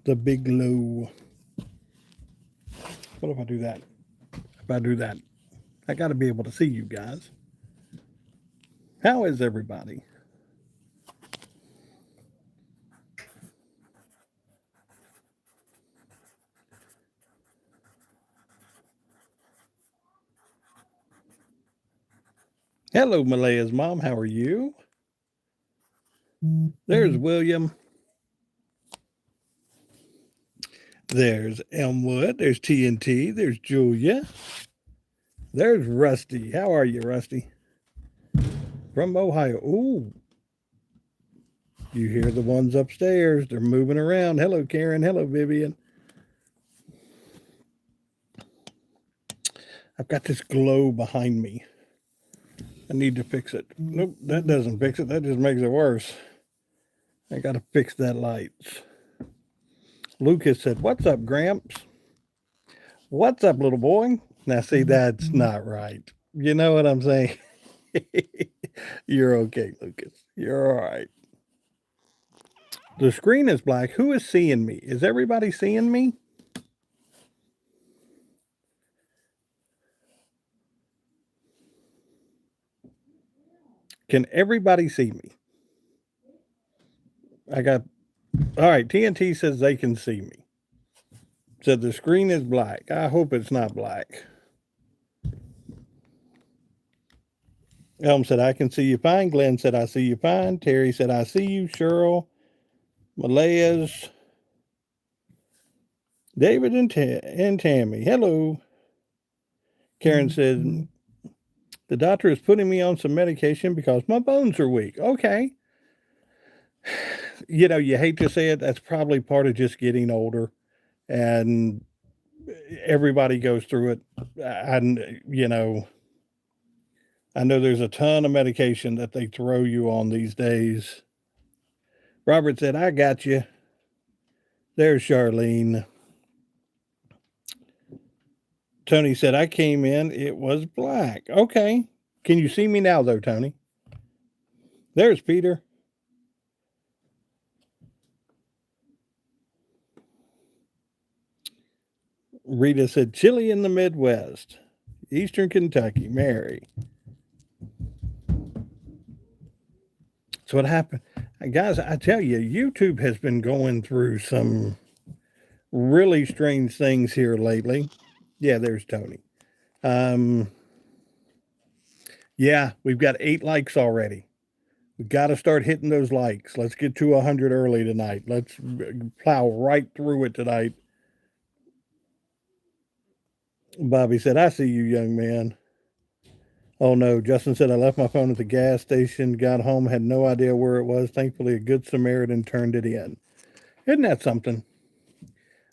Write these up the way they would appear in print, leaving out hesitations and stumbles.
the big low. What if I do that? If I do that, I got to be able to see you guys. How is everybody? Hello, Malaya's mom. How are you? There's William. There's Elmwood. There's TNT. There's Julia. There's Rusty. How are you, Rusty? From Ohio. Ooh. You hear the ones upstairs. They're moving around. Hello, Karen. Hello, Vivian. I've got this glow behind me. I need to fix it. Nope, that doesn't fix it. That just makes it worse. I got to fix that lights. Lucas said, "What's up, Gramps? What's up, little boy?" Now, see, that's not right. You know what I'm saying? You're okay, Lucas. You're all right. The screen is black. Who is seeing me? Is everybody seeing me? Can everybody see me? I got, all right, TNT says they can see me. Said the screen is black. I hope it's not black. Elm said, I can see you fine. Glenn said, I see you fine. Terry said, I see you. Cheryl, Malaya's, David and Tammy. Hello. Karen said, the doctor is putting me on some medication because my bones are weak. Okay. You know, you hate to say it. That's probably part of just getting older. And everybody goes through it. And, you know, I know there's a ton of medication that they throw you on these days. Robert said, I got you. There's Charlene. Tony said, I came in. It was black. Okay. Can you see me now, though, Tony? There's Peter. Rita said, chilly in the Midwest. Eastern Kentucky. Mary. So what happened? Guys, I tell you, YouTube has been going through some really strange things here lately. Yeah, there's Tony. Yeah, we've got 8 likes already. We've got to start hitting those likes. Let's get to 100 early tonight. Let's plow right through it tonight. Bobby said, I see you, young man. Oh no, Justin said, I left my phone at the gas station, got home, had no idea where it was. Thankfully, a good Samaritan turned it in. Isn't that something?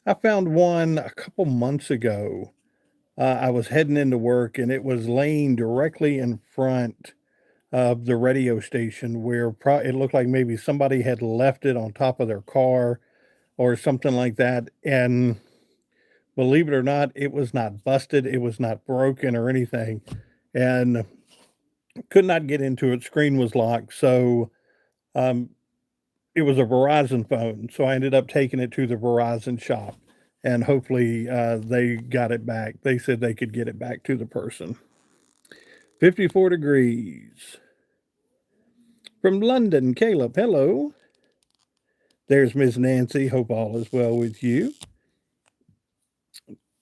I found one a couple months ago. I was heading into work and it was laying directly in front of the radio station where it looked like maybe somebody had left it on top of their car or something like that. And believe it or not, it was not busted, it was not broken or anything. And could not get into it. Screen was locked. So it was a Verizon phone. So I ended up taking it to the Verizon shop and hopefully they got it back. They said they could get it back to the person. 54 degrees. From London, Caleb, hello. There's Miss Nancy. Hope all is well with you.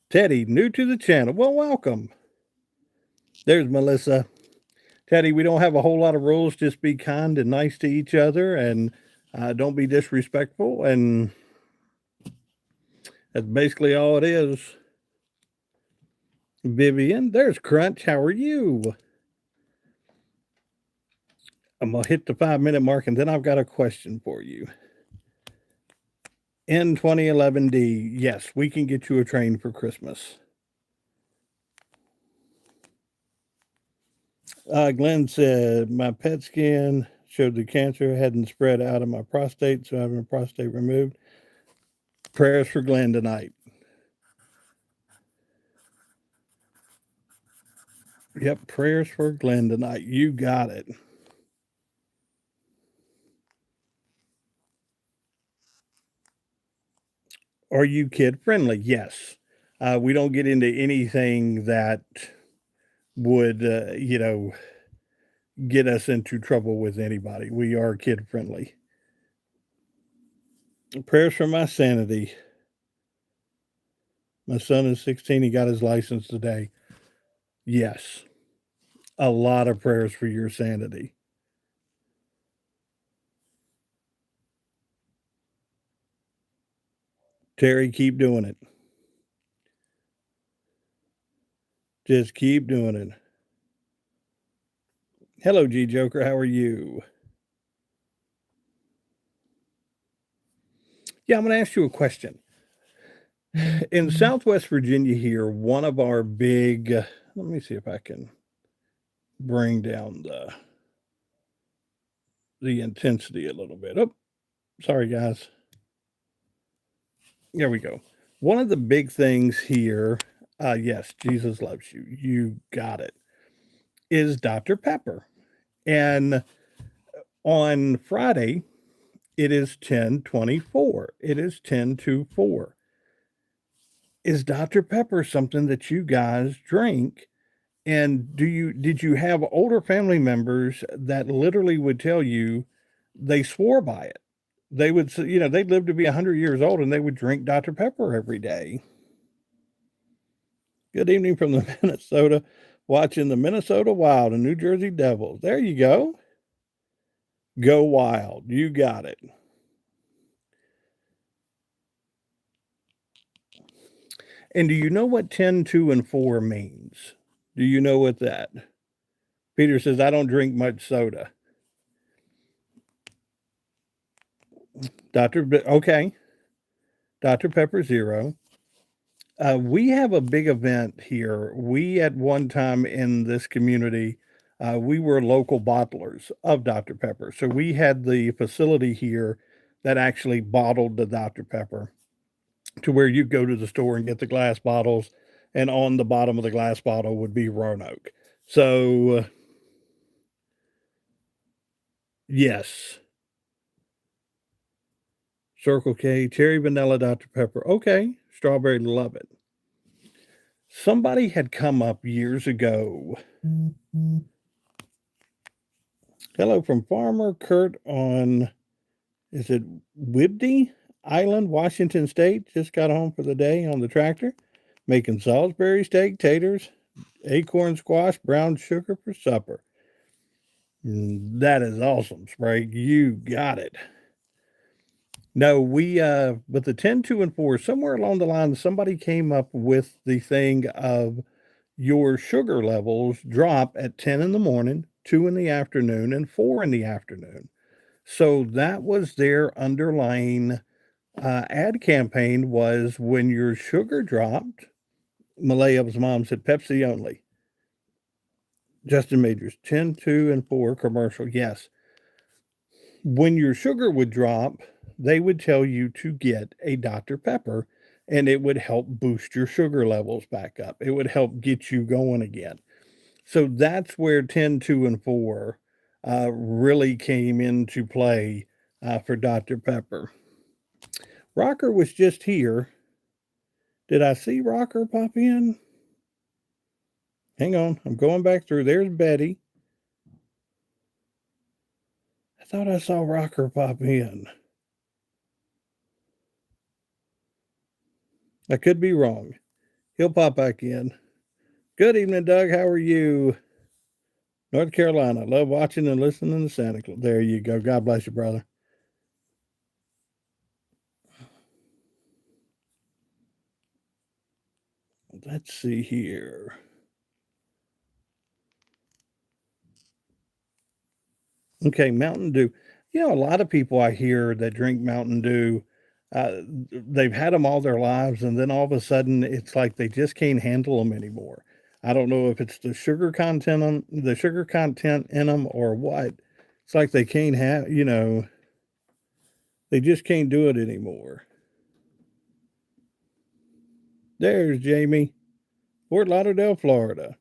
Teddy, new to the channel. Well, welcome. There's Melissa. Teddy, we don't have a whole lot of rules. Just be kind and nice to each other and don't be disrespectful. And that's basically all it is. Vivian, there's Crunch. How are you? I'm going to hit the 5-minute mark and then I've got a question for you. N2011D, yes, we can get you a train for Christmas. Glenn said, my PET scan showed the cancer hadn't spread out of my prostate, so having a prostate removed. Prayers for Glenn tonight. Yep, prayers for Glenn tonight. You got it. Are you kid friendly? Yes. We don't get into anything that would, get us into trouble with anybody. We are kid friendly. Prayers for my sanity. My son is 16. He got his license today. Yes. A lot of prayers for your sanity. Terry, keep doing it. Just keep doing it. Hello, G Joker. How are you? Yeah, I'm going to ask you a question. In Southwest Virginia here, one of our big, let me see if I can bring down the intensity a little bit. Oh, sorry guys. There we go. One of the big things here, yes, Jesus loves you. You got it. Is Dr. Pepper. And on Friday, it is 10:24. It is 10 to 4. Is Dr. Pepper something that you guys drink? And did you have older family members that literally would tell you they swore by it? They would say, they'd live to be 100 years old and they would drink Dr. Pepper every day. Good evening from the Minnesota, watching the Minnesota Wild and New Jersey Devils. There you go. Go Wild. You got it. And do you know what 10, 2, and 4 means? Do you know what that? Peter says, I don't drink much soda. Okay. Dr. Pepper Zero. We have a big event here. We, at one time in this community, we were local bottlers of Dr. Pepper. So we had the facility here that actually bottled the Dr. Pepper to where you go to the store and get the glass bottles, and on the bottom of the glass bottle would be Roanoke. So, yes. Circle K, cherry vanilla Dr. Pepper. Okay. Strawberry, love it. Somebody had come up years ago. Hello from Farmer Kurt on, is it Whidbey Island, Washington State? Just got home for the day on the tractor, making Salisbury steak, taters, acorn squash, brown sugar for supper. That is awesome, Sprague. You got it. No, but the 10, 2, and 4, somewhere along the line, somebody came up with the thing of your sugar levels drop at 10 in the morning, 2 in the afternoon, and 4 in the afternoon. So that was their underlying ad campaign, was when your sugar dropped, Malaya's mom said Pepsi only. Justin Majors, 10, 2, and 4 commercial. Yes. When your sugar would drop, they would tell you to get a Dr. Pepper, and it would help boost your sugar levels back up. It would help get you going again. So that's where 10, 2, and 4 really came into play for Dr. Pepper. Rocker was just here. Did I see Rocker pop in? Hang on, I'm going back through. There's Betty. I thought I saw Rocker pop in. I could be wrong. He'll pop back in. Good evening, Doug. How are you? North Carolina. Love watching and listening to Santa Claus. There you go. God bless you, brother. Let's see here. Okay, Mountain Dew. A lot of people I hear that drink Mountain Dew, they've had them all their lives, and then all of a sudden, it's like they just can't handle them anymore. I don't know if it's the sugar content in them or what. It's like they can't they just can't do it anymore. There's Jamie, Fort Lauderdale, Florida.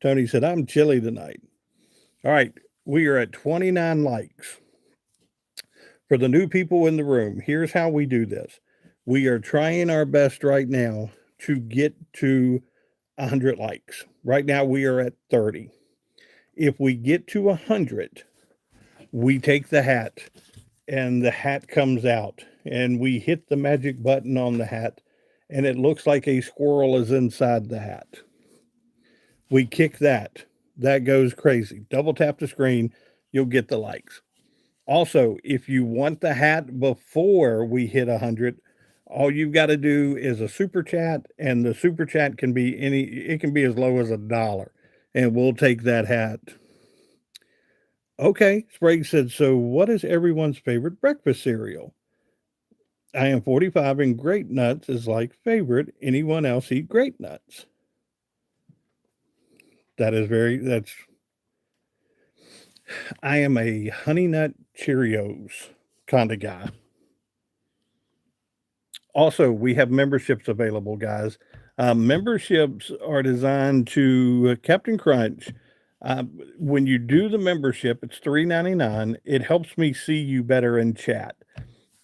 Tony said, I'm chilly tonight. All right, we are at 29 likes. For the new people in the room, here's how we do this. We are trying our best right now to get to 100 likes. Right now we are at 30. If we get to 100, we take the hat and the hat comes out and we hit the magic button on the hat and it looks like a squirrel is inside the hat. We kick that. That goes crazy. Double tap the screen, you'll get the likes. Also, if you want the hat before we hit 100, all you've got to do is a super chat, and the super chat can be it can be as low as $1, and we'll take that hat. Okay, Sprague said, so what is everyone's favorite breakfast cereal? I am 45 and Grape Nuts is like favorite. Anyone else eat Grape Nuts? That's I am a Honey Nut Cheerios kind of guy. Also, we have memberships available, guys. Memberships are designed to Captain Crunch. When you do the membership, it's $3.99. It helps me see you better in chat.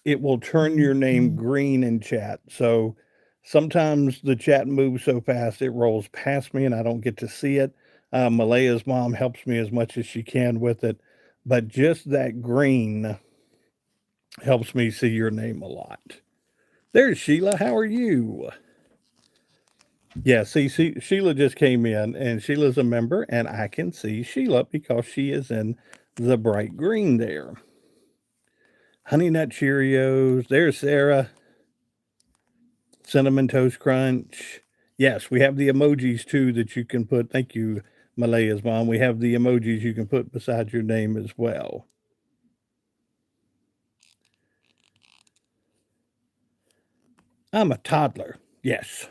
It will turn your name green in chat. So sometimes the chat moves so fast it rolls past me and I don't get to see it. Malaya's mom helps me as much as she can with it, but just that green helps me see your name a lot. There's Sheila. How are you? Yeah, see, Sheila just came in, and Sheila's a member, and I can see Sheila because she is in the bright green there. Honey Nut Cheerios. There's Sarah. Cinnamon Toast Crunch. Yes, we have the emojis too that you can put. Thank you, Malaya's mom. We have the emojis you can put beside your name as well. I'm a toddler. Yes.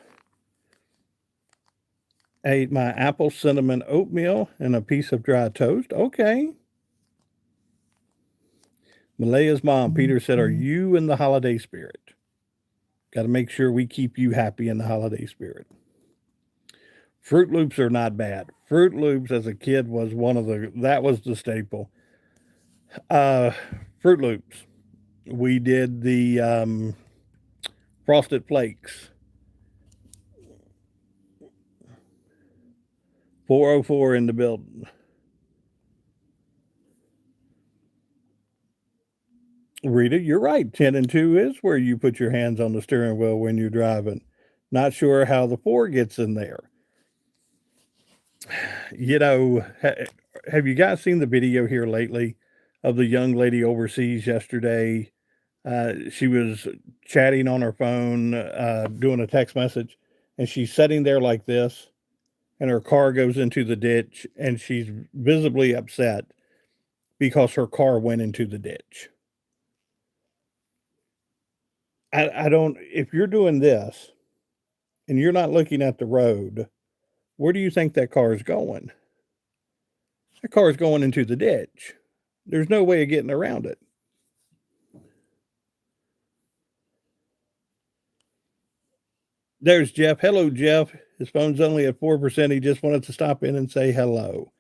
I ate my apple cinnamon oatmeal and a piece of dry toast. Okay. Malaya's mom, Peter said, are you in the holiday spirit? Got to make sure we keep you happy in the holiday spirit. Fruit Loops are not bad. Fruit Loops as a kid was that was the staple. Fruit Loops. We did the Frosted Flakes. 404 in the building. Rita, you're right. 10 and 2 is where you put your hands on the steering wheel when you're driving. Not sure how the 4 gets in there. You know, have you guys seen the video here lately of the young lady overseas yesterday? She was chatting on her phone, doing a text message, and she's sitting there like this, and her car goes into the ditch, and she's visibly upset because her car went into the ditch. I don't, if you're doing this and you're not looking at the road, where do you think that car is going? That car is going into the ditch. There's no way of getting around it. There's Jeff. Hello, Jeff. His phone's only at 4%. He just wanted to stop in and say hello.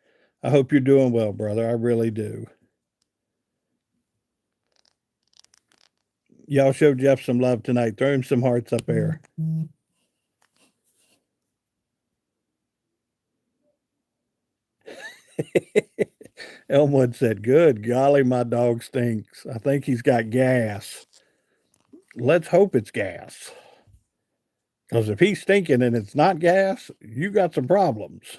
I hope you're doing well, brother. I really do. Y'all show Jeff some love tonight. Throw him some hearts up there. Elmwood said, good golly, my dog stinks. I think he's got gas. Let's hope it's gas. Because if he's stinking and it's not gas, you got some problems.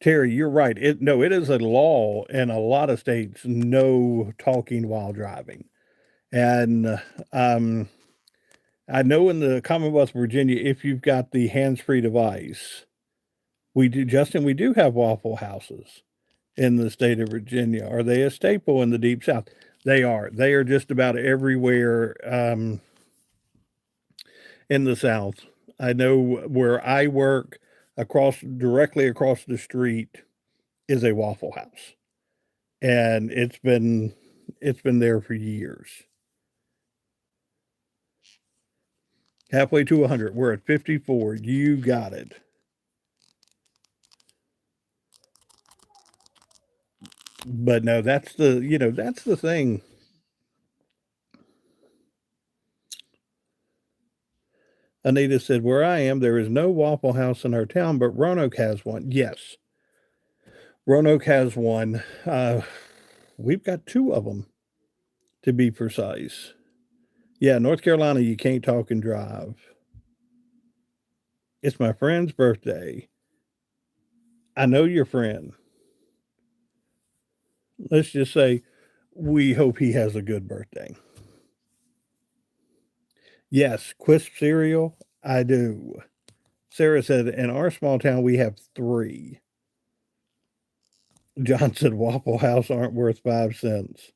Terry, you're right. It is a law in a lot of states, no talking while driving. And I know in the Commonwealth of Virginia, if you've got the hands-free device, we do have Waffle Houses in the state of Virginia. Are they a staple in the Deep South? They are. They are just about everywhere in the South. I know where I work, directly across the street is a Waffle House, and it's been there for years. Halfway to 100. We're at 54. You got it. But no, that's the thing. Anita said, where I am, there is no Waffle House in our town, but Roanoke has one. Yes, Roanoke has one. We've got two of them, to be precise. Yeah, North Carolina, you can't talk and drive. It's my friend's birthday. I know your friend. Let's just say we hope he has a good birthday. Yes, Quisp cereal, I do. Sarah said, in our small town, we have three. John said, Waffle House aren't worth 5 cents.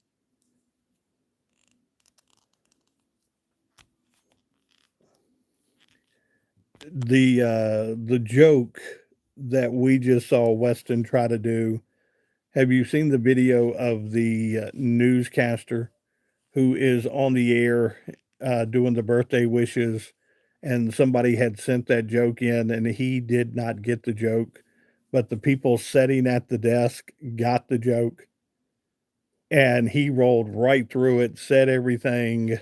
The joke that we just saw Weston try to do. Have you seen the video of the newscaster who is on the air doing the birthday wishes? And somebody had sent that joke in, and he did not get the joke, but the people sitting at the desk got the joke, and he rolled right through it, said everything.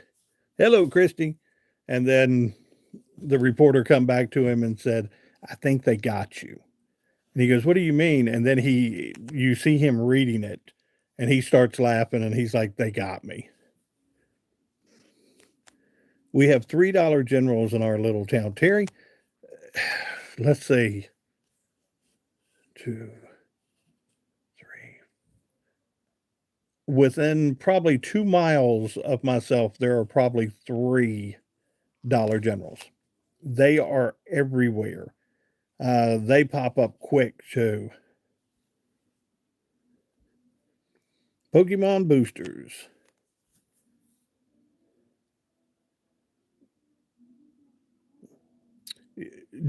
Hello, Christy, and then the reporter come back to him and said, I think they got you. And he goes, what do you mean? And then you see him reading it, and he starts laughing, and he's like, they got me. We have $3 generals in our little town. Terry, let's see, 2, 3. Within probably 2 miles of myself, there are probably $3 generals. They are everywhere. They pop up quick too. Pokemon boosters.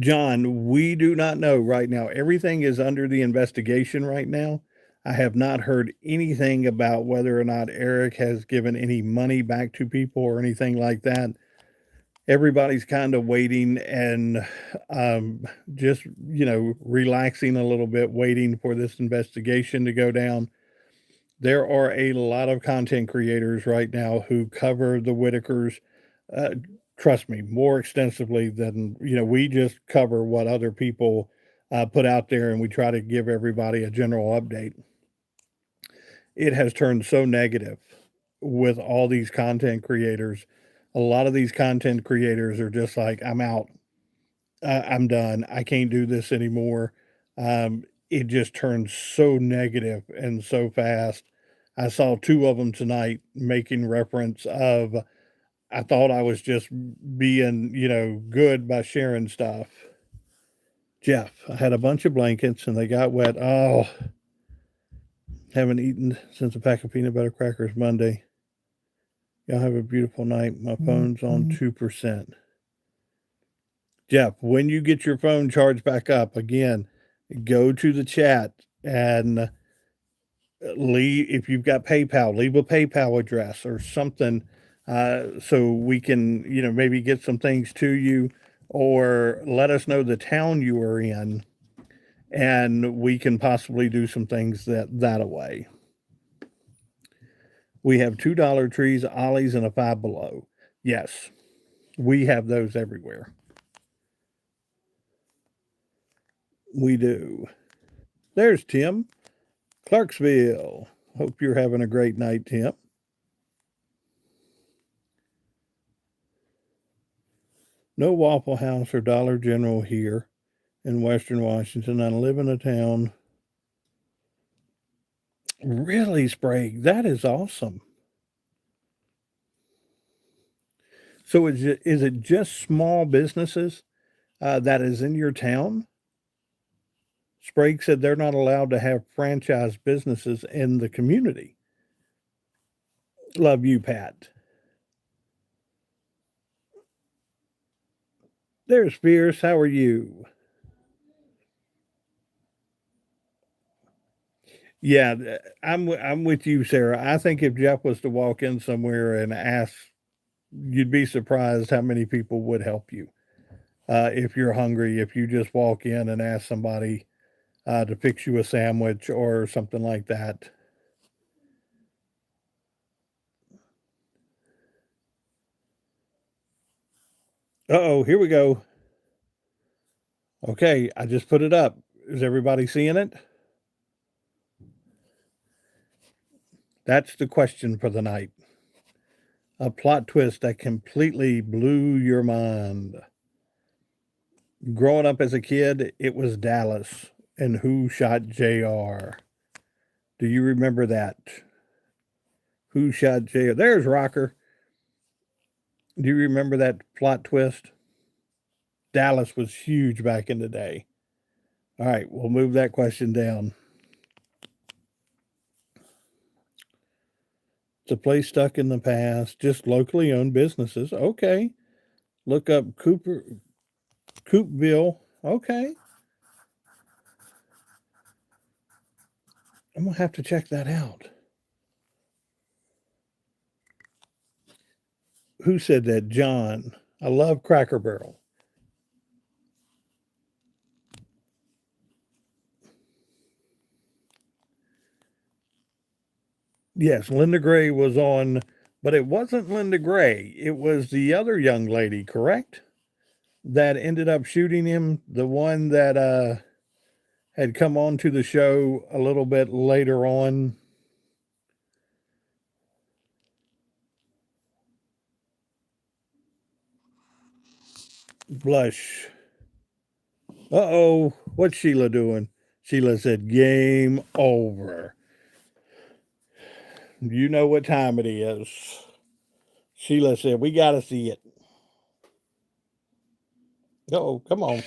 John, we do not know right now. Everything is under the investigation right now. I have not heard anything about whether or not Eric has given any money back to people or anything like that. Everybody's kind of waiting and just, relaxing a little bit, waiting for this investigation to go down. There are a lot of content creators right now who cover the Whitakers. Uh, Trust me, more extensively than we just cover what other people put out there, and we try to give everybody a general update. It has turned so negative with all these content creators. A lot of these content creators are just like, I'm out. I'm done. I can't do this anymore. It just turned so negative and so fast. I saw two of them tonight making reference of, I thought I was just being, good by sharing stuff. Jeff, I had a bunch of blankets and they got wet. Oh, haven't eaten since a pack of peanut butter crackers Monday. Y'all have a beautiful night. My phone's on 2%. Jeff, when you get your phone charged back up, again, go to the chat and leave, if you've got PayPal, leave a PayPal address or something, so we can, maybe get some things to you, or let us know the town you are in, and we can possibly do some things that away. We have $2 trees, ollies, and a Five Below. Yes, we have those everywhere. We do. There's Tim, Clarksville. Hope you're having a great night, Tim. No Waffle House or Dollar General here in Western Washington. I live in a town. Really, Sprague? That is awesome. So is it just small businesses that is in your town? Sprague said they're not allowed to have franchise businesses in the community. Love you, Pat. There's Fierce. How are you? Yeah, I'm with you, Sarah. I think if Jeff was to walk in somewhere and ask, you'd be surprised how many people would help you. If you're hungry, if you just walk in and ask somebody to fix you a sandwich or something like that. Uh-oh, here we go. Okay, I just put it up. Is everybody seeing it? That's the question for the night. A plot twist that completely blew your mind. Growing up as a kid, it was Dallas and Who Shot JR. Do you remember that? Who Shot JR? There's Rocker. Do you remember that plot twist? Dallas was huge back in the day. All right, we'll move that question down. It's a place stuck in the past, just locally owned businesses. Okay. Look up Coopville. Okay. I'm going to have to check that out. Who said that? John. I love Cracker Barrel. Yes, Linda Gray was on, but it wasn't Linda Gray. It was the other young lady, correct? That ended up shooting him. The one that had come on to the show a little bit later on. Blush. Uh-oh, what's Sheila doing? Sheila said, game over. You know what time it is. Sheila said, we got to see it. Oh, come on.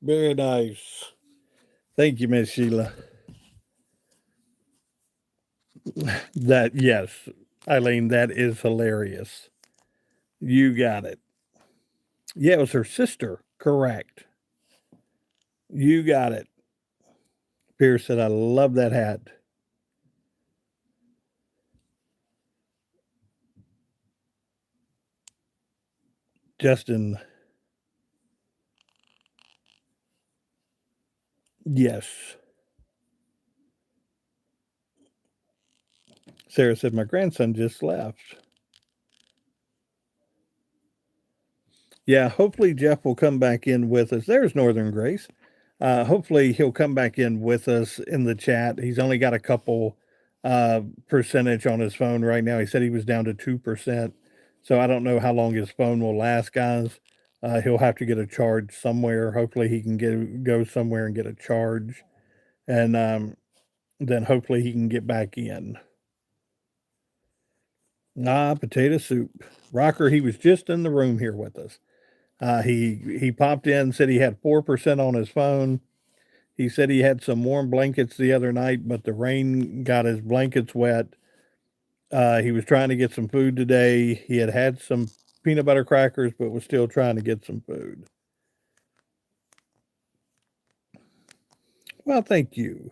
Very nice. Thank you, Miss Sheila. That, yes, Eileen, that is hilarious. You got it. Yeah, it was her sister. Correct. You got it. Pierce said, I love that hat. Justin, yes. Sarah said, my grandson just left. Yeah, hopefully Jeff will come back in with us. There's Northern Grace. Hopefully he'll come back in with us in the chat. He's only got a couple percentage on his phone right now. He said he was down to 2%. So I don't know how long his phone will last, guys. He'll have to get a charge somewhere. Hopefully he can go somewhere and get a charge. And then hopefully he can get back in. Potato soup. Rocker, he was just in the room here with us. He popped in, said he had 4% on his phone. He said he had some warm blankets the other night, but the rain got his blankets wet. He was trying to get some food today. He had some peanut butter crackers, but was still trying to get some food. Well, thank you.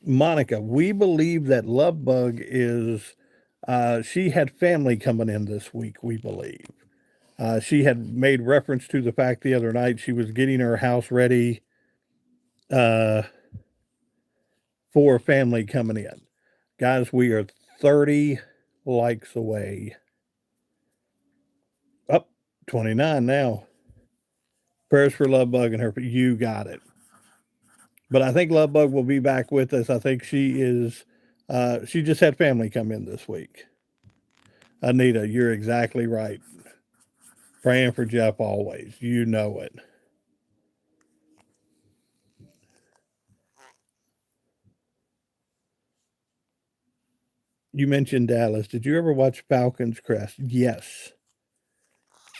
Monica, we believe that Love Bug is, she had family coming in this week, we believe. She had made reference to the fact the other night she was getting her house ready for a family coming in. Guys, we are 30 likes away. Up 29 now. Prayers for Love Bug and her. You got it. But I think Love Bug will be back with us. I think she is. She just had family come in this week. Anita, you're exactly right. Praying for Jeff always. You know it. You mentioned Dallas. Did you ever watch Falcon's Crest? Yes.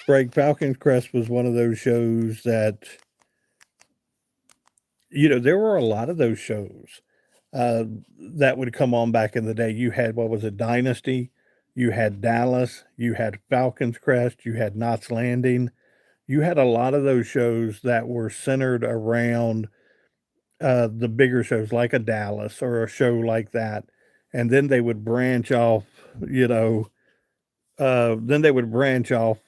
Sprague, Falcon's Crest was one of those shows that, there were a lot of those shows. that would come on back in the day. You had, what was it, Dynasty, you had Dallas, you had Falcon's Crest, you had Knots Landing. You had a lot of those shows that were centered around the bigger shows like a Dallas or a show like that. And then they would branch off, you know, then they would branch off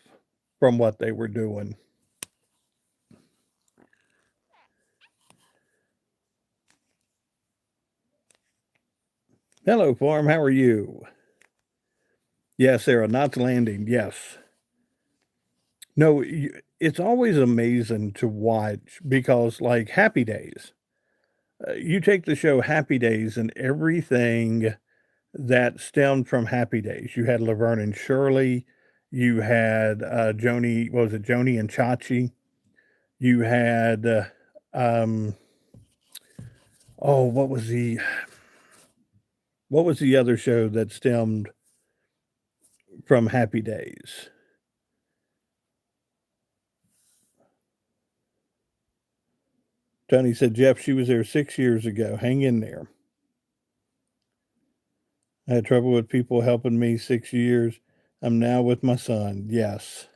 from what they were doing. Hello, Farm. How are you? Yes, Sarah, Knots Landing. Yes. No, it's always amazing to watch because, like Happy Days, you take the show Happy Days and everything that stemmed from Happy Days. You had Laverne and Shirley, you had Joni, what was it, Joni and Chachi? You had, um, oh, what was the other show that stemmed from Happy Days? Tony said, Jeff, she was there 6 years ago. Hang in there. I had trouble with people helping me 6 years. I'm now with my son. Yes.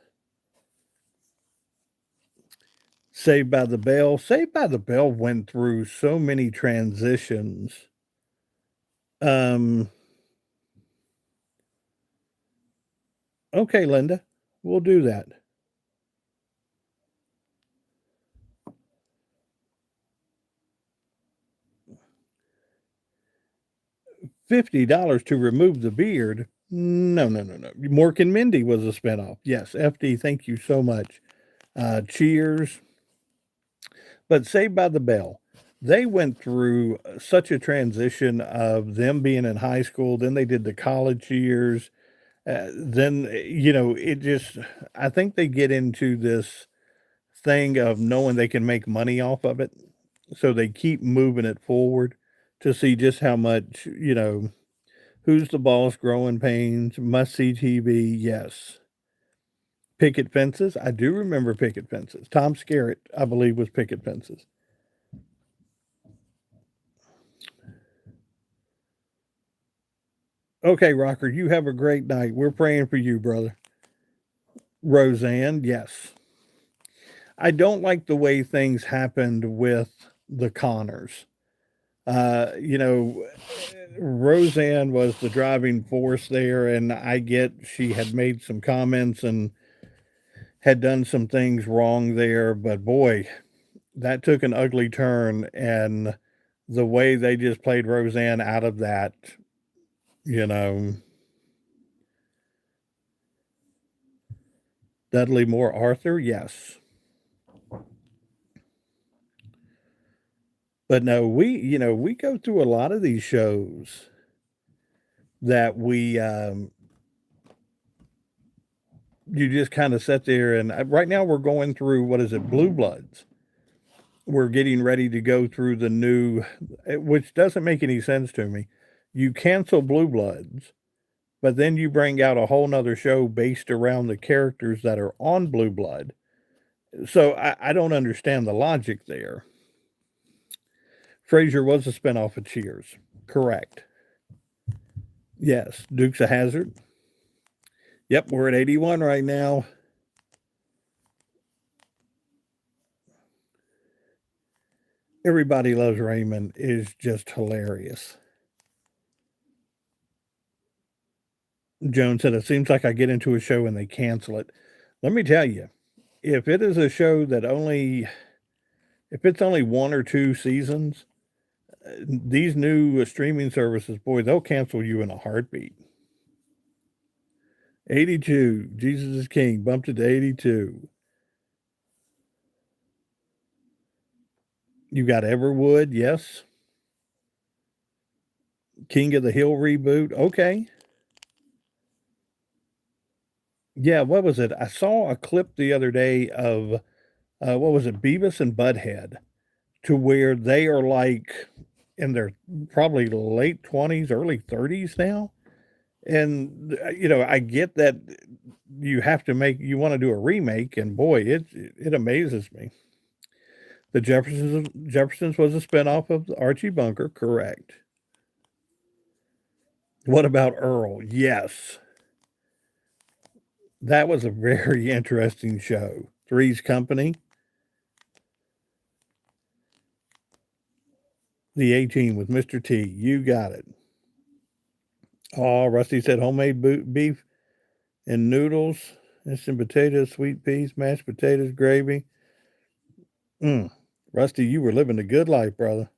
Saved by the Bell. Saved by the Bell went through so many transitions. Okay, Linda, we'll do that. $50 to remove the beard. No. Mork and Mindy was a spinoff. Yes, FD, thank you so much. Cheers. But Saved by the Bell, they went through such a transition of them being in high school, then they did the college years. Then, you know, it just, I think they get into this thing of knowing they can make money off of it. So they keep moving it forward to see just how much, you know, Who's the Boss, Growing Pains, Must See TV, yes. Picket Fences, I do remember Picket Fences. Tom Skerritt, I believe, was Picket Fences. Okay, Rocker, you have a great night. We're praying for you, brother. Roseanne, yes. I don't like the way things happened with the Connors. You know, Roseanne was the driving force there, and I get she had made some comments and had done some things wrong there, but boy, that took an ugly turn, and the way they just played Roseanne out of that, you know. Dudley Moore Arthur, yes. But no, we go through a lot of these shows that you just kind of sit there and right now we're going through, what is it, Blue Bloods. We're getting ready to go through the new, which doesn't make any sense to me. You cancel Blue Bloods, but then you bring out a whole nother show based around the characters that are on Blue Blood. So I don't understand the logic there. Frasier was a spinoff of Cheers. Correct. Yes. Dukes of Hazzard. Yep, we're at 81 right now. Everybody Loves Raymond is just hilarious. Joan said, it seems like I get into a show and they cancel it. Let me tell you, if it is a show that if it's only 1 or 2 seasons, these new streaming services, boy, they'll cancel you in a heartbeat. 82, Jesus is King, bumped it to 82. You got Everwood, yes. King of the Hill reboot, okay. Yeah, what was it? I saw a clip the other day of, what was it, Beavis and Butthead, to where they are like in their probably late 20s, early 30s now. And, you know, I get that you want to do a remake, and boy, it amazes me. The Jeffersons was a spinoff of Archie Bunker, correct. What about Earl? Yes. That was a very interesting show. Three's Company. The A-Team with Mr. T. You got it. Oh, Rusty said homemade beef and noodles, instant potatoes, sweet peas, mashed potatoes, gravy. Rusty, you were living a good life, brother.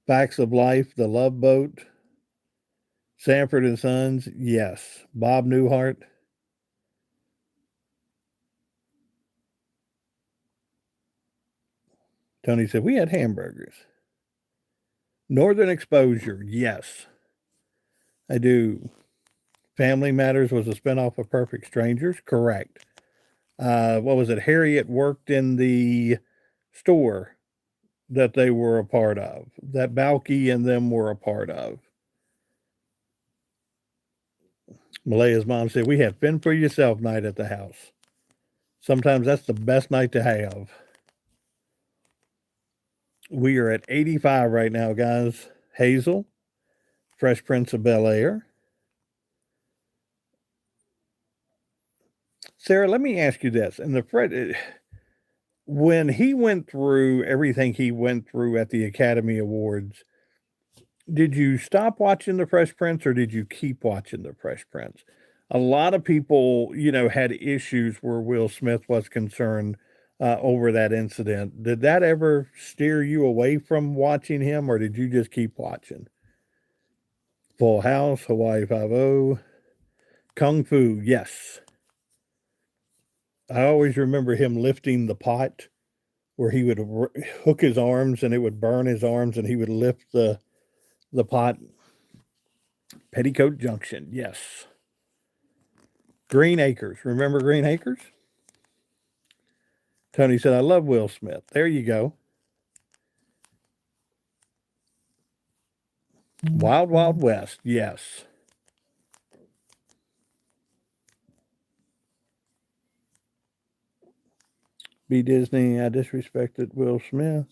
Facts of Life, The Love Boat, Sanford and Sons, yes. Bob Newhart. Tony said, we had hamburgers. Northern Exposure, yes. I do. Family Matters was a spinoff of Perfect Strangers, correct. What was it? Harriet worked in the store that they were a part of, that Balky and them were a part of. Malaya's mom said, we had fend for yourself night at the house. Sometimes that's the best night to have. We are at 85 right now, guys. Hazel, Fresh Prince of Bel-Air. Sarah, let me ask you this. And when he went through everything he went through at the Academy Awards, did you stop watching The Fresh Prince or did you keep watching The Fresh Prince? A lot of people, had issues where Will Smith was concerned over that incident. Did that ever steer you away from watching him or did you just keep watching? Full House, Hawaii Five-0, Kung Fu, yes. I always remember him lifting the pot where he would hook his arms and it would burn his arms and he would lift the pot. Petticoat Junction, yes. Green Acres. Remember Green Acres? Tony said, I love Will Smith. There you go. Wild Wild West, yes. Be Disney, I disrespected Will Smith.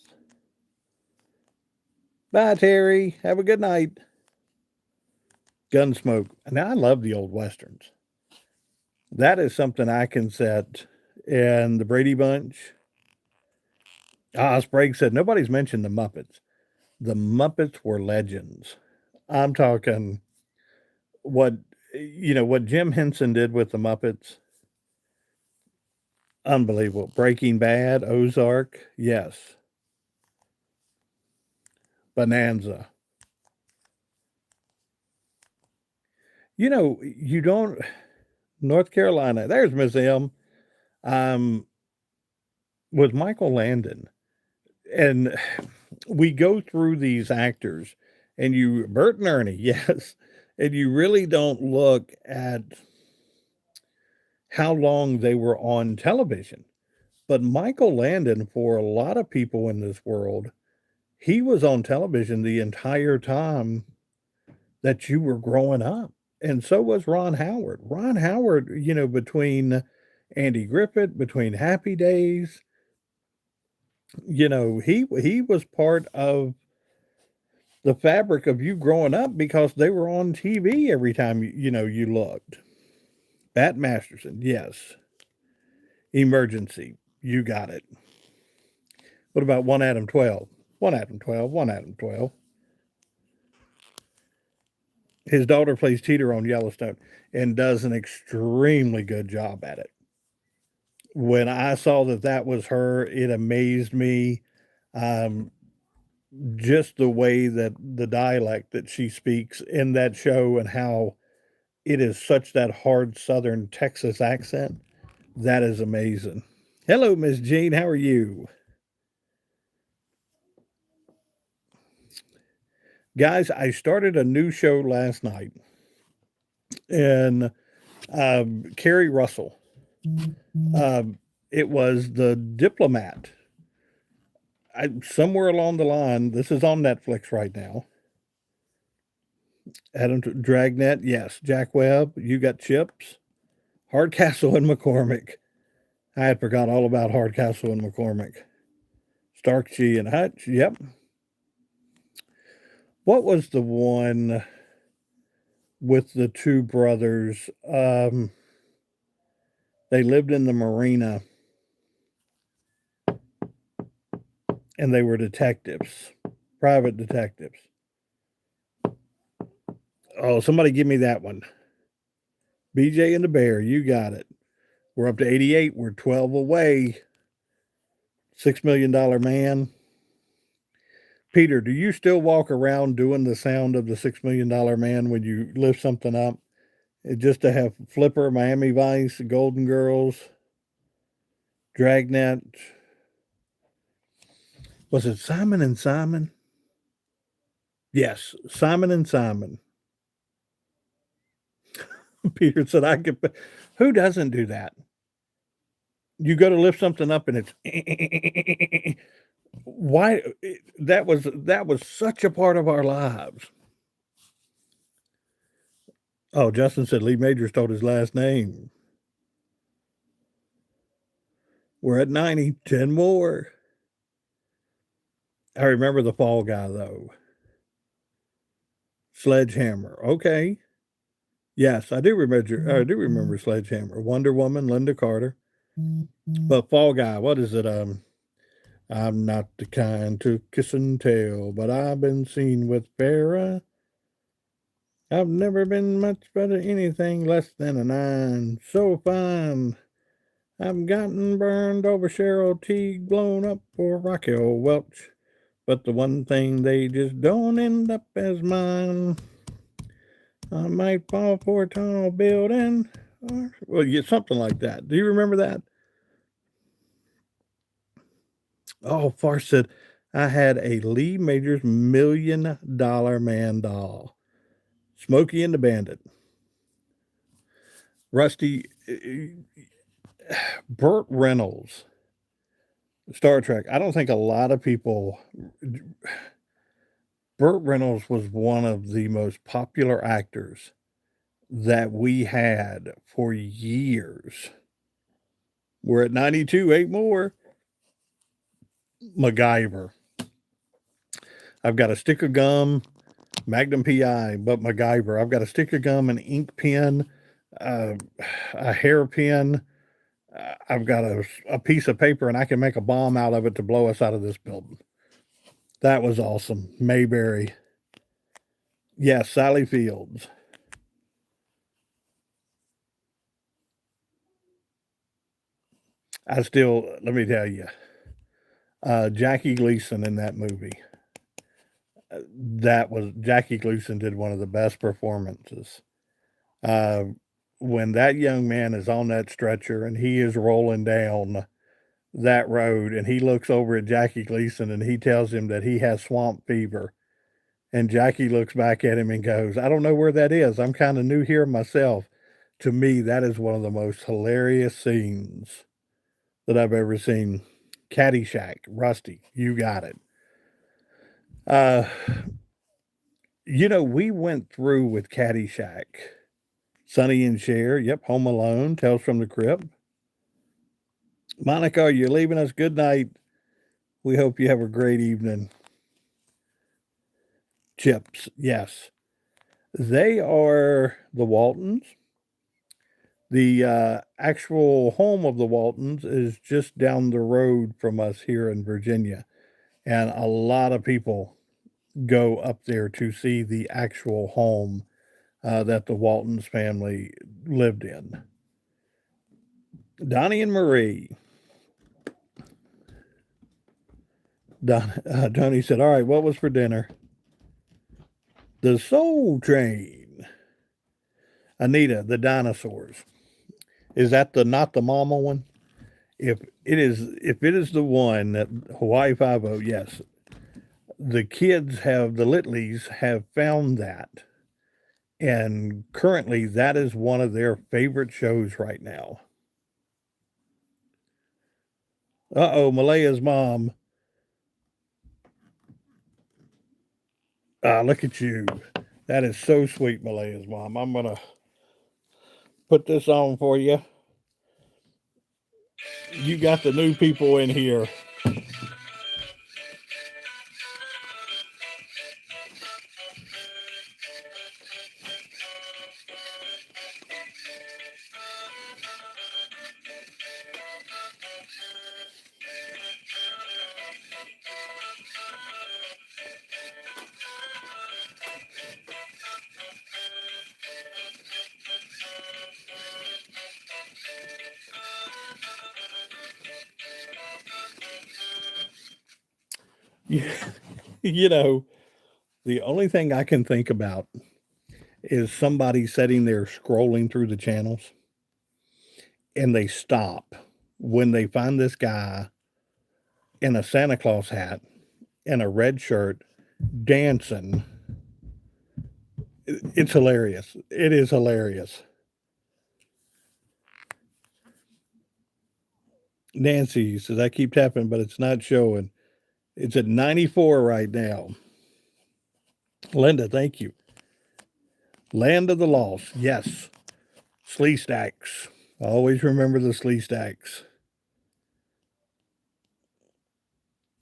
Bye, Terry. Have a good night. Gunsmoke. Now, I love the old Westerns. That is something I can set. And the Brady Bunch. Sprague said, nobody's mentioned the Muppets. The Muppets were legends. I'm talking what Jim Henson did with the Muppets. Unbelievable. Breaking Bad, Ozark, yes. Bonanza. You don't North Carolina. There's Miss M. With Michael Landon. And we go through these actors and Bert and Ernie, yes. And you really don't look at how long they were on television. But Michael Landon, for a lot of people in this world, he was on television the entire time that you were growing up. And so was Ron Howard. Ron Howard, between Andy Griffith, between Happy Days, he was part of the fabric of you growing up because they were on TV every time you looked. Bat Masterson, yes. Emergency, you got it. What about One Adam 12? One Adam 12, One Adam 12. His daughter plays Teeter on Yellowstone and does an extremely good job at it. When I saw that was her, it amazed me. Just the way that the dialect that she speaks in that show and how it is such that hard Southern Texas accent. That is amazing. Hello, Miss Jean. How are you? Guys, I started a new show last night. And Carrie Russell. It was The Diplomat. Somewhere along the line, this is on Netflix right now. Adam Dragnet, yes. Jack Webb, You Got Chips. Hardcastle and McCormick. I had forgot all about Hardcastle and McCormick. Starkey and Hutch, yep. What was the one? with the two brothers. They lived in the marina and they were detectives, private detectives. Oh, somebody give me that one. BJ and the Bear, you got it. We're up to 88. We're 12 away. $6 million man. Peter, do you still walk around doing the sound of the $6 million man when you lift something up? Just to have Flipper, Miami Vice, Golden Girls, Dragnet. Was it Simon and Simon? Yes, Simon and Simon. Peter said, I could. Who doesn't do that? You go to lift something up and it's why that was such a part of our lives. Oh, Justin said Lee Majors told his last name. We're at 90, 10 more. I remember the Fall Guy though. Sledgehammer. Okay. Yes, I do remember Sledgehammer. Wonder Woman, Linda Carter. But Fall Guy, what is it? I'm not the kind to kiss and tell, but I've been seen with Farrah. I've never been much better anything less than a 9. So fine. I've gotten burned over Cheryl Teague, blown up for Raquel Welch. But the one thing they just don't end up as mine. I might fall for a tall building. Well, yeah, something like that. Do you remember that? Oh, Far said, I had a Lee Majors $1 million man doll. Smokey and the Bandit. Rusty, Burt Reynolds, Star Trek. I don't think a lot of people. Burt Reynolds was one of the most popular actors that we had for years. We're at 92, 8 more. MacGyver. I've got a stick of gum, Magnum PI, but MacGyver. I've got a stick of gum, an ink pen, a hairpin. I've got a piece of paper, and I can make a bomb out of it to blow us out of this building. That was awesome. Mayberry. Yes, Sally Fields. Let me tell you, Jackie Gleason in that movie. Jackie Gleason did one of the best performances. When that young man is on that stretcher and he is rolling down that road and he looks over at Jackie Gleason and he tells him that he has swamp fever. And Jackie looks back at him and goes, I don't know where that is. I'm kind of new here myself. To me, that is one of the most hilarious scenes that I've ever seen. Caddyshack, Rusty, you got it. We went through with Caddyshack. Sonny and Cher, yep, Home Alone, Tales from the Crypt. Monica, are you leaving us? Good night. We hope you have a great evening. Chips, yes. They are the Waltons. The actual home of the Waltons is just down the road from us here in Virginia. And a lot of people go up there to see the actual home that the Waltons family lived in. Donnie and Marie. Tony said, all right, what was for dinner? The Soul Train. Anita, the dinosaurs. Is that not the mama one? If it is the one that Hawaii Five-0, yes. The Littleys have found that. And currently that is one of their favorite shows right now. Uh-oh, Malaya's mom. Look at you. That is so sweet, Malaya's mom. I'm going to put this on for you. You got the new people in here. You know, the only thing I can think about is somebody sitting there scrolling through the channels and they stop when they find this guy in a Santa Claus hat and a red shirt dancing. It's hilarious. It is hilarious. Nancy says, I keep tapping, but it's not showing. It's at 94 right now. Linda, thank you. Land of the Lost. Yes. Slee Stacks. Always remember the Slee Stacks.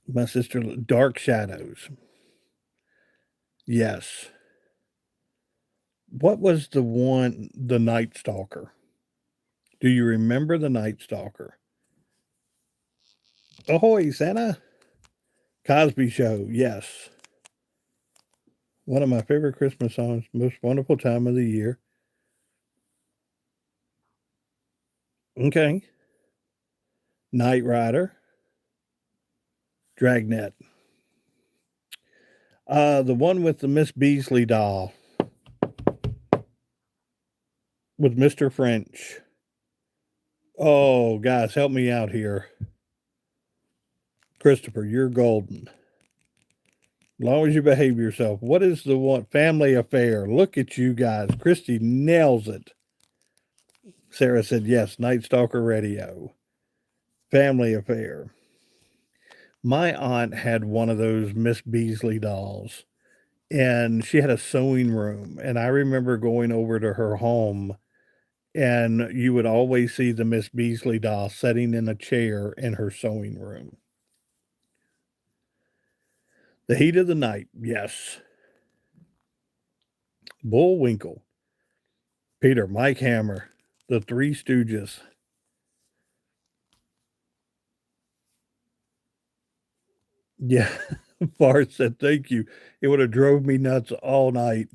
My sister, Dark Shadows. Yes. What was the one, the Night Stalker? Do you remember the Night Stalker? Ahoy, Santa. Cosby Show. Yes. One of my favorite Christmas songs. Most wonderful time of the year. Okay. Knight Rider. Dragnet. The one with the Miss Beasley doll. With Mr. French. Oh, guys, help me out here. Christopher, you're golden. As long as you behave yourself. What is the one? Family Affair. Look at you guys. Christy nails it. Sarah said yes. Night Stalker Radio. Family Affair. My aunt had one of those Miss Beasley dolls, and she had a sewing room. And I remember going over to her home, and you would always see the Miss Beasley doll sitting in a chair in her sewing room. The Heat of the Night, yes. Bullwinkle. Peter, Mike Hammer, The Three Stooges. Yeah, Bart said thank you. It would have drove me nuts all night.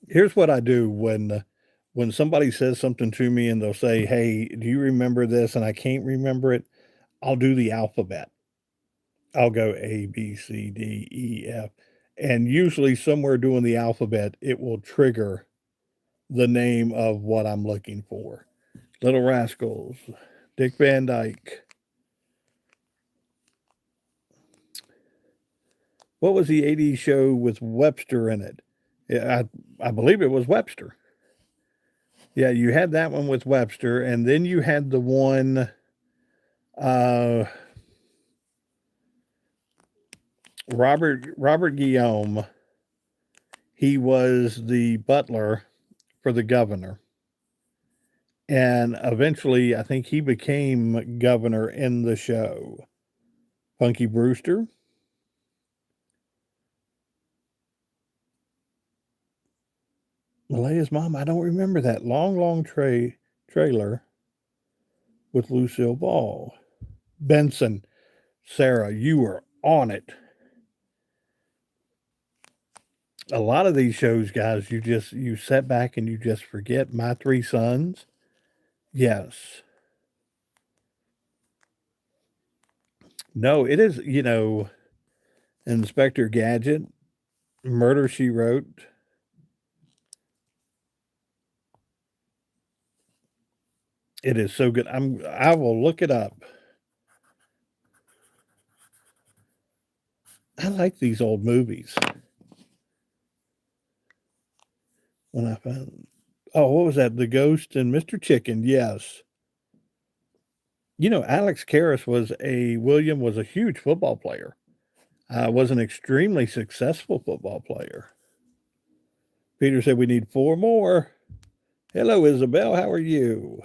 Here's what I do when somebody says something to me and they'll say, "Hey, do you remember this?" and I can't remember it, I'll do the alphabet. I'll go A, B, C, D, E, F, and usually somewhere doing the alphabet, it will trigger the name of what I'm looking for. Little Rascals, Dick Van Dyke. What was the 80s show with Webster in it? Yeah, I believe it was Webster. Yeah, you had that one with Webster, and then you had the one uh, Robert Guillaume. He was the butler for the governor. And eventually, I think he became governor in the show. Punky Brewster. Malea's mom, I don't remember that. Long trailer with Lucille Ball. Benson. Sarah, you were on it. A lot of these shows, guys, you sit back and you just forget. My Three Sons. Yes. No, it is, Inspector Gadget, Murder She Wrote. It is so good. I will look it up. I like these old movies. When I found, oh, what was that? The Ghost and Mr. Chicken. Yes. Alex Karras was a huge football player. Was an extremely successful football player. Peter said we need 4 more. Hello, Isabel. How are you?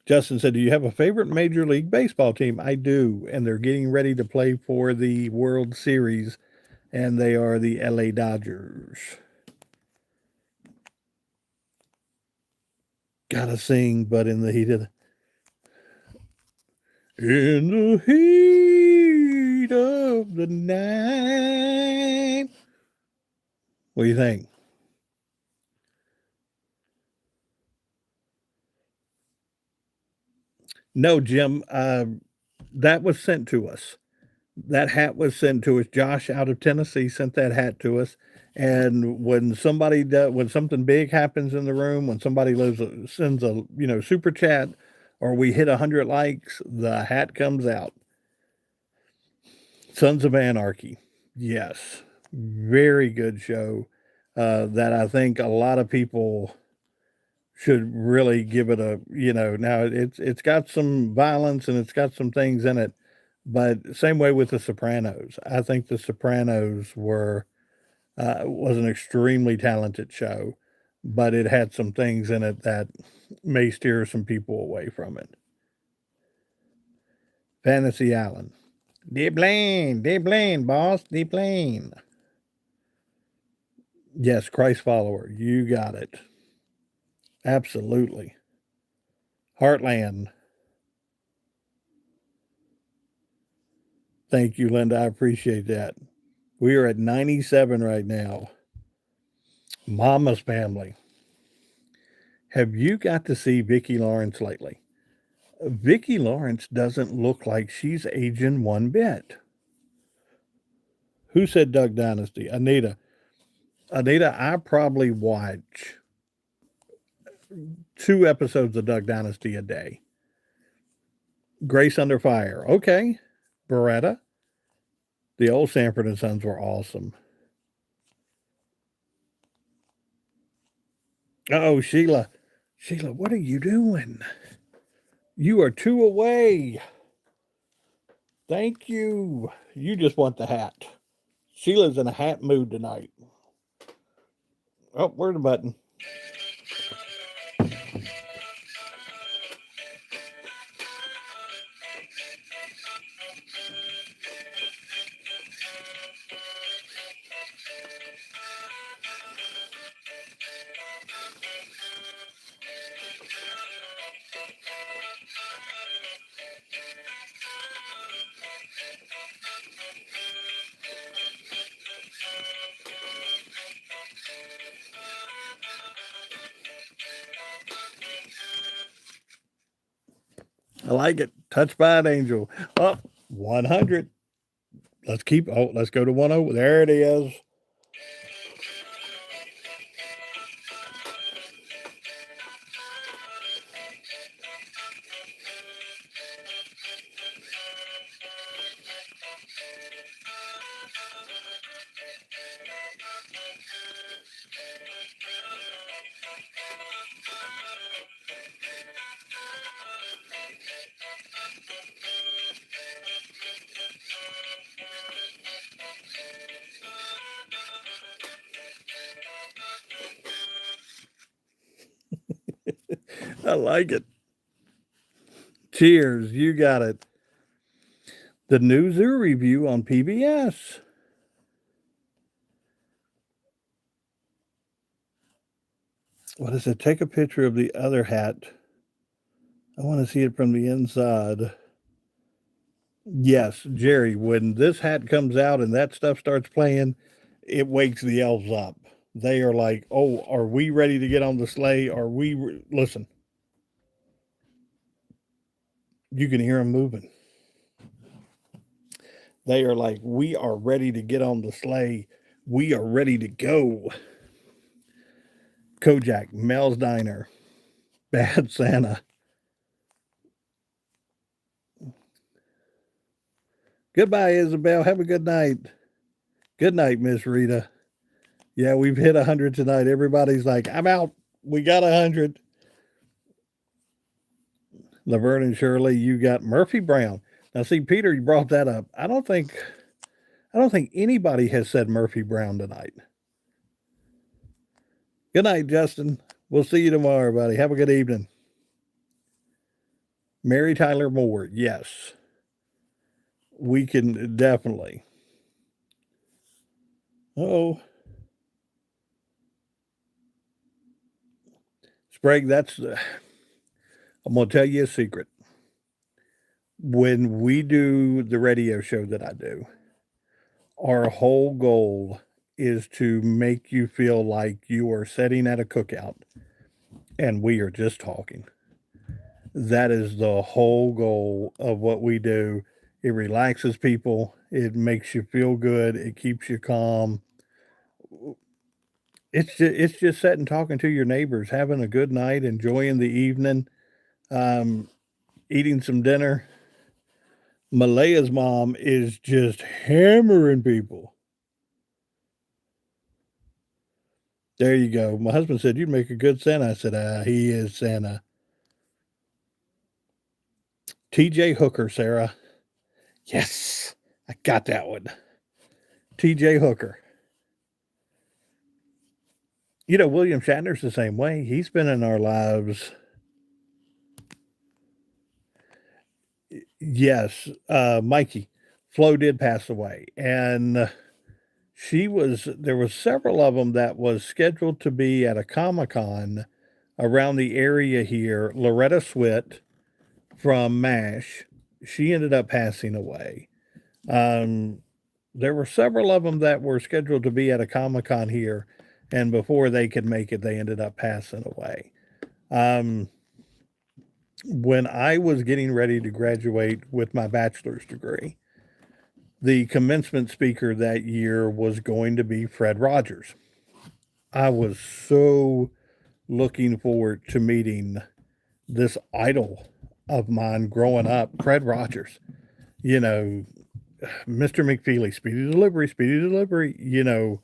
Justin said, do you have a favorite Major League Baseball team? I do. And they're getting ready to play for the World Series, and they are the LA Dodgers. Gotta sing, but in the heat of the night. What do you think? No, Jim. That was sent to us. That hat was sent to us. Josh out of Tennessee sent that hat to us. And when when something big happens in the room, when somebody sends a super chat, or we hit 100 likes, the hat comes out. Sons of Anarchy, yes, very good show. That I think a lot of people should really give it a now it's got some violence and it's got some things in it, but same way with The Sopranos. I think The Sopranos was an extremely talented show, but it had some things in it that may steer some people away from it. Fantasy Island. Deep lane, boss, deep lane. Yes, Christ follower. You got it. Absolutely. Heartland. Thank you, Linda. I appreciate that. We are at 97 right now. Mama's Family. Have you got to see Vicki Lawrence lately? Vicki Lawrence doesn't look like she's aging one bit. Who said Duck Dynasty? Anita. Anita, I probably watch 2 episodes of Duck Dynasty a day. Grace Under Fire. Okay. Beretta. The old Sanford and Sons were awesome. Oh, Sheila. Sheila, what are you doing? You are 2 away. Thank you. You just want the hat. Sheila's in a hat mood tonight. Oh, where's the button? I like it. Touched by an angel. Up 100. Let's go to 10. There it is. I like it. Cheers. You got it. The new Zoo review on PBS. What is it? Take a picture of the other hat. I want to see it from the inside. Yes, Jerry, when this hat comes out and that stuff starts playing, it wakes the elves up. They are like, oh, are we ready to get on the sleigh? Listen, you can hear them moving. They are like, we are ready to get on the sleigh. We are ready to go. Kojak, Mel's Diner, Bad Santa. Goodbye, Isabel. Have a good night. Good night, Miss Rita. Yeah, we've hit 100 tonight. Everybody's like, I'm out. We got 100. Laverne and Shirley, you got Murphy Brown. Now, see, Peter, you brought that up. I don't think anybody has said Murphy Brown tonight. Good night, Justin. We'll see you tomorrow, buddy. Have a good evening. Mary Tyler Moore, yes. We can definitely. Oh. Sprague, I'm going to tell you a secret. When we do the radio show that I do, our whole goal is to make you feel like you are sitting at a cookout and we are just talking. That is the whole goal of what we do. It relaxes people. It makes you feel good. It keeps you calm. It's just sitting talking to your neighbors, having a good night, enjoying the evening, um, eating some dinner. Malaya's mom is just hammering people. There you go. My husband said, "You'd make a good Santa." I said, he is Santa. TJ Hooker, Sarah. Yes, I got that one. TJ Hooker. You know, William Shatner's the same way. He's been in our lives. Yes, Mikey. Flo did pass away. And there was several of them that was scheduled to be at a Comic-Con around the area here. Loretta Swit from MASH, she ended up passing away. Um, there were several of them that were scheduled to be at a Comic-Con here, and before they could make it, they ended up passing away. Um, when I was getting ready to graduate with my bachelor's degree, the commencement speaker that year was going to be Fred Rogers. I was so looking forward to meeting this idol of mine growing up, Fred Rogers. You know, Mr. McFeely, Speedy Delivery, you know,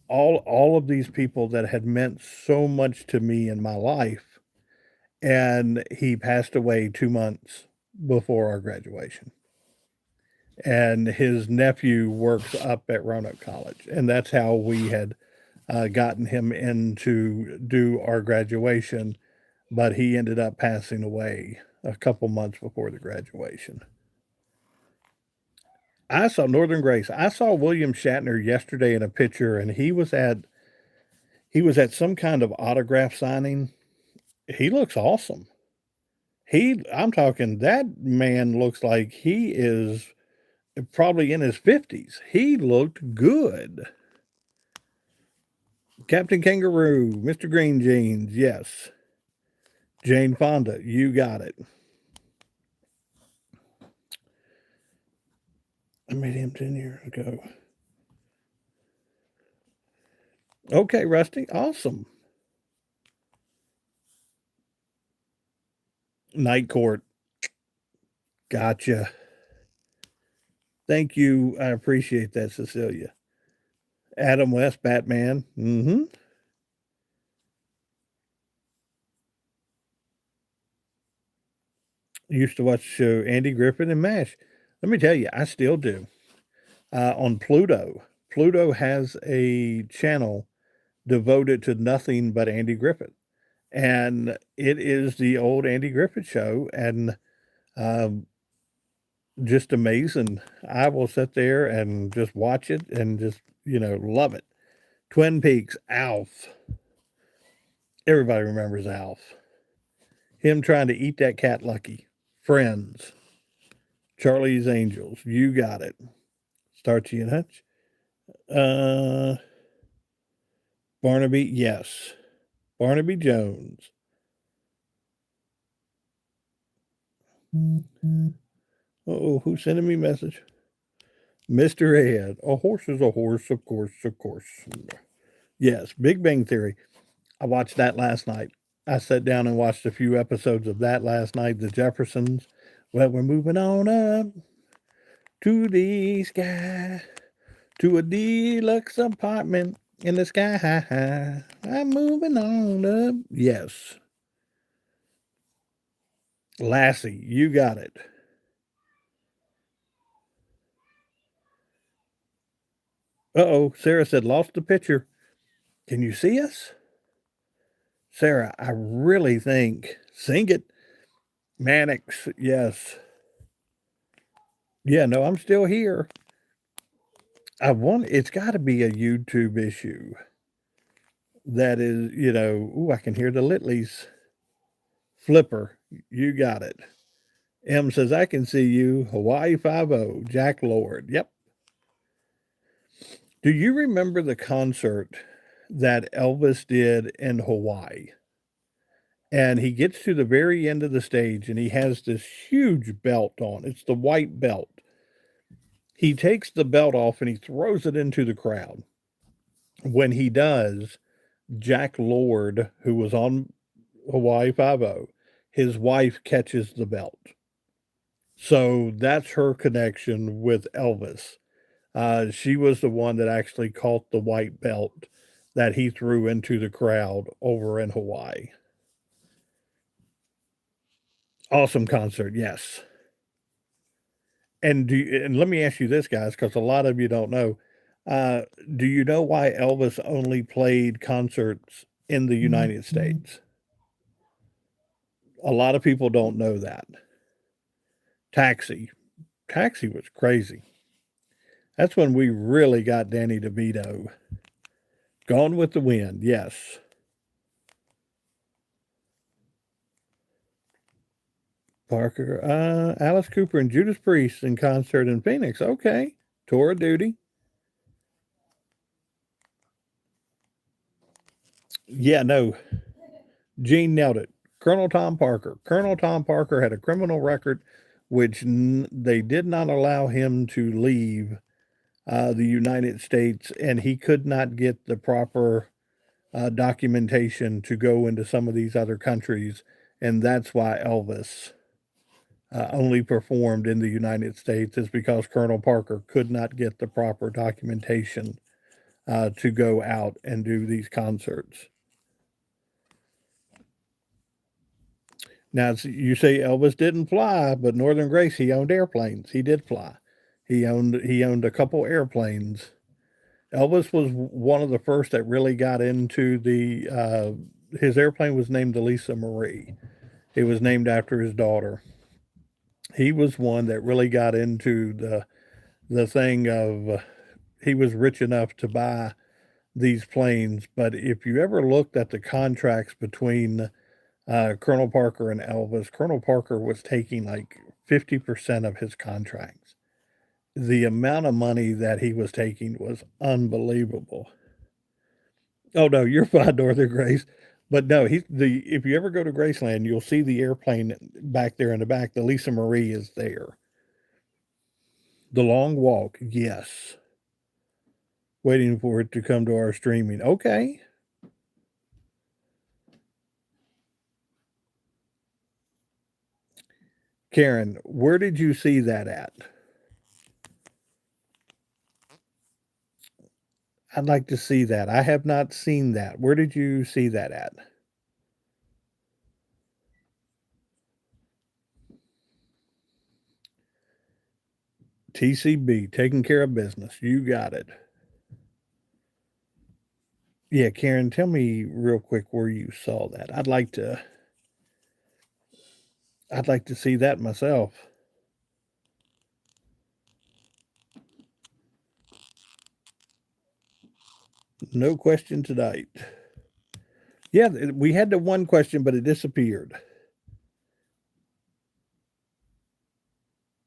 all of these people that had meant so much to me in my life. And he passed away 2 months before our graduation. And his nephew works up at Roanoke College, and that's how we had gotten him in to do our graduation, but he ended up passing away a couple months before the graduation. I saw Northern Grace. I saw William Shatner yesterday in a picture, and he was at some kind of autograph signing. He looks awesome. I'm talking, that man looks like he is probably in his 50s. He looked good. Captain Kangaroo, Mr. Green Jeans, yes. Jane Fonda, you got it. I met him 10 years ago. Okay, Rusty, awesome. Night Court, gotcha. Thank you. I appreciate that, Cecilia. Adam West, Batman. Mm-hmm. Used to watch the show Andy Griffith and MASH. Let me tell you, I still do. On Pluto. Pluto has a channel devoted to nothing but Andy Griffith. And it is the old Andy Griffith show, and um, just amazing. I will sit there and just watch it and just, love it. Twin Peaks, Alf. Everybody remembers Alf. Him trying to eat that cat Lucky. Friends. Charlie's Angels. You got it. Starchy and Hutch. Uh, Barnaby, yes. Barnaby Jones. Oh, who's sending me a message? Mr. Ed. A horse is a horse, of course, of course. Yes, Big Bang Theory. I watched that last night. I sat down and watched a few episodes of that last night. The Jeffersons. Well, we're moving on up to the sky, to a deluxe apartment in the sky. I'm moving on up. Yes. Lassie, you got it. Uh-oh, Sarah said, lost the picture. Can you see us? Sarah, I really think, sing it. Mannix, yes. Yeah, no, I'm still here. It's got to be a YouTube issue. That is, I can hear the Litleys. Flipper, you got it. M says, I can see you. Hawaii 5-0, Jack Lord. Yep. Do you remember the concert that Elvis did in Hawaii? And he gets to the very end of the stage and he has this huge belt on. It's the white belt. He takes the belt off and he throws it into the crowd. When he does, Jack Lord, who was on Hawaii Five-O, his wife catches the belt. So that's her connection with Elvis. She was the one that actually caught the white belt that he threw into the crowd over in Hawaii. Awesome concert, yes. And let me ask you this, guys, because a lot of you don't know. Uh, do you know why Elvis only played concerts in the United States? A lot of people don't know that. Taxi. Taxi was crazy. That's when we really got Danny DeVito. Gone with the Wind, yes. Parker, Alice Cooper and Judas Priest in concert in Phoenix. Okay. Tour of Duty. Yeah, no. Gene nailed it. Colonel Tom Parker. Colonel Tom Parker had a criminal record, which they did not allow him to leave the United States, and he could not get the proper documentation to go into some of these other countries, and that's why Elvis only performed in the United States, is because Colonel Parker could not get the proper documentation to go out and do these concerts. Now, you say Elvis didn't fly, but Northern Grace, he owned airplanes. He did fly. He owned a couple airplanes. Elvis was one of the first that really got into the. His airplane was named the Lisa Marie. It was named after his daughter. He was one that really got into the thing of. He was rich enough to buy these planes, but if you ever looked at the contracts between Colonel Parker and Elvis, Colonel Parker was taking like 50% of his contracts. The amount of money that he was taking was unbelievable. Oh no, you're fine, Northern Grace. But no, if you ever go to Graceland, you'll see the airplane back there in the back. The Lisa Marie is there. The Long Walk, yes. Waiting for it to come to our streaming. Okay. Karen, where did you see that at? I'd like to see that. I have not seen that. Where did you see that at? TCB, taking care of business. You got it. Yeah, Karen, tell me real quick where you saw that. I'd like to see that myself. No question tonight. Yeah, we had the one question, but it disappeared.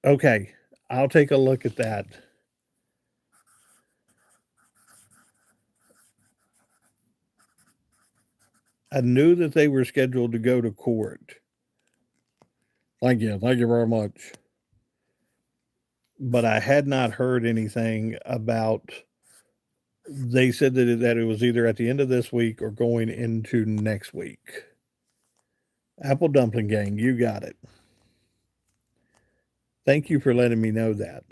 Okay, I'll take a look at that. I knew that they were scheduled to go to court. Thank you. Thank you very much. But I had not heard anything about. They said that it was either at the end of this week or going into next week. Apple Dumpling Gang, you got it. Thank you for letting me know that.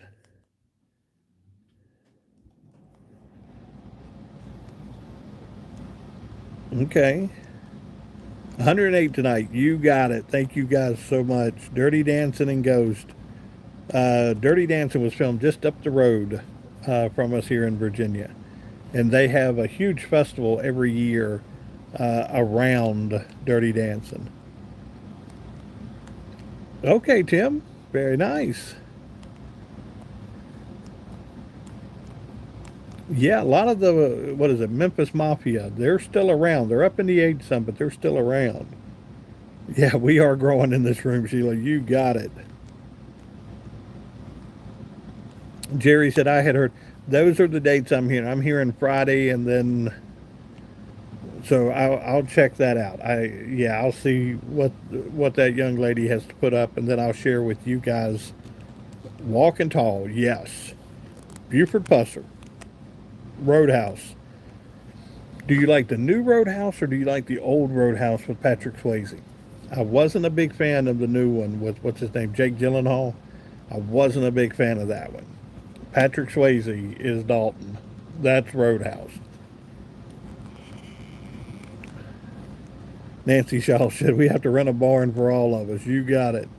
Okay. 108 tonight. You got it. Thank you guys so much. Dirty Dancing and Ghost. Dirty Dancing was filmed just up the road from us here in Virginia. And they have a huge festival every year around Dirty Dancing. Okay, Tim. Very nice. Yeah, a lot of the, what is it, Memphis Mafia, they're still around. They're up in the age some, but they're still around. Yeah, we are growing in this room, Sheila. You got it. Jerry said, I had heard, those are the dates I'm hearing. I'm hearing Friday and then So I'll check that out. I'll see what that young lady has to put up, and then I'll share with you guys. Walking Tall, yes. Buford Pusser, Roadhouse. Do you like the new Roadhouse or do you like the old Roadhouse with Patrick Swayze? I wasn't a big fan of the new one with what's his name, Jake Gyllenhaal. I wasn't a big fan of that one. Patrick Swayze is Dalton. That's Roadhouse. Nancy Shaw said we have to rent a barn for all of us. You got it.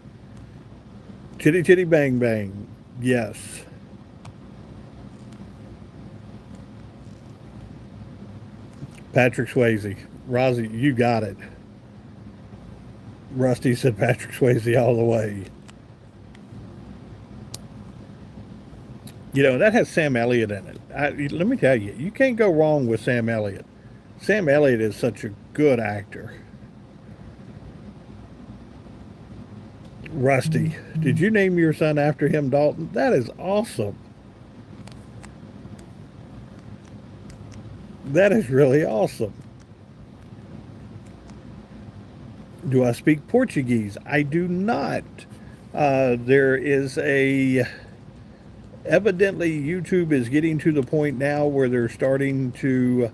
Chitty Chitty Bang Bang. Yes. Patrick Swayze. Rosie, you got it. Rusty said Patrick Swayze all the way. You know, that has Sam Elliott in it. Let me tell you, you can't go wrong with Sam Elliott. Sam Elliott is such a good actor. Rusty, did you name your son after him, Dalton? That is awesome. That is really awesome. Do I speak Portuguese? I do not. There is a. Evidently, YouTube is getting to the point now where they're starting to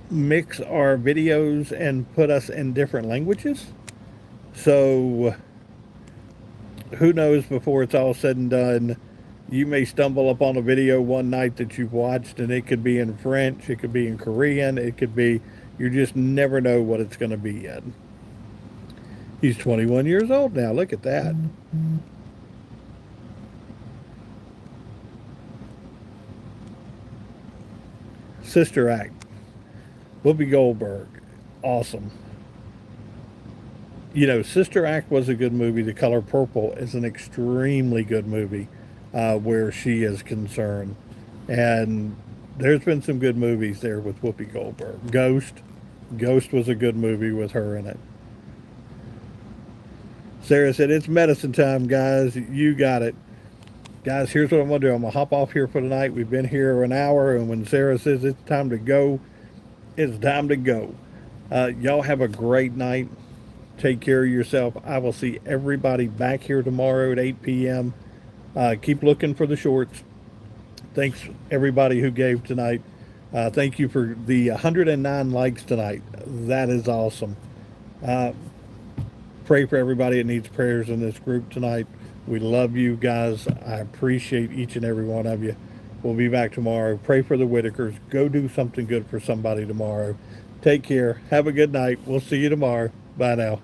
mix our videos and put us in different languages. So, who knows before it's all said and done? You may stumble upon a video one night that you've watched, and it could be in French, it could be in Korean, it could be, you just never know what it's going to be in. He's 21 years old now. Look at that. Sister Act. Whoopi Goldberg. Awesome. You know, Sister Act was a good movie. The Color Purple is an extremely good movie where she is concerned. And there's been some good movies there with Whoopi Goldberg. Ghost. Ghost was a good movie with her in it. Sarah said, it's medicine time, guys. You got it. Guys, here's what I'm going to do. I'm going to hop off here for tonight. We've been here an hour, and when Sarah says it's time to go, it's time to go. Y'all have a great night. Take care of yourself. I will see everybody back here tomorrow at 8 p.m. Keep looking for the shorts. Thanks, everybody who gave tonight. Thank you for the 109 likes tonight. That is awesome. Pray for everybody that needs prayers in this group tonight. We love you guys. I appreciate each and every one of you. We'll be back tomorrow. Pray for the Whitakers. Go do something good for somebody tomorrow. Take care. Have a good night. We'll see you tomorrow. Bye now.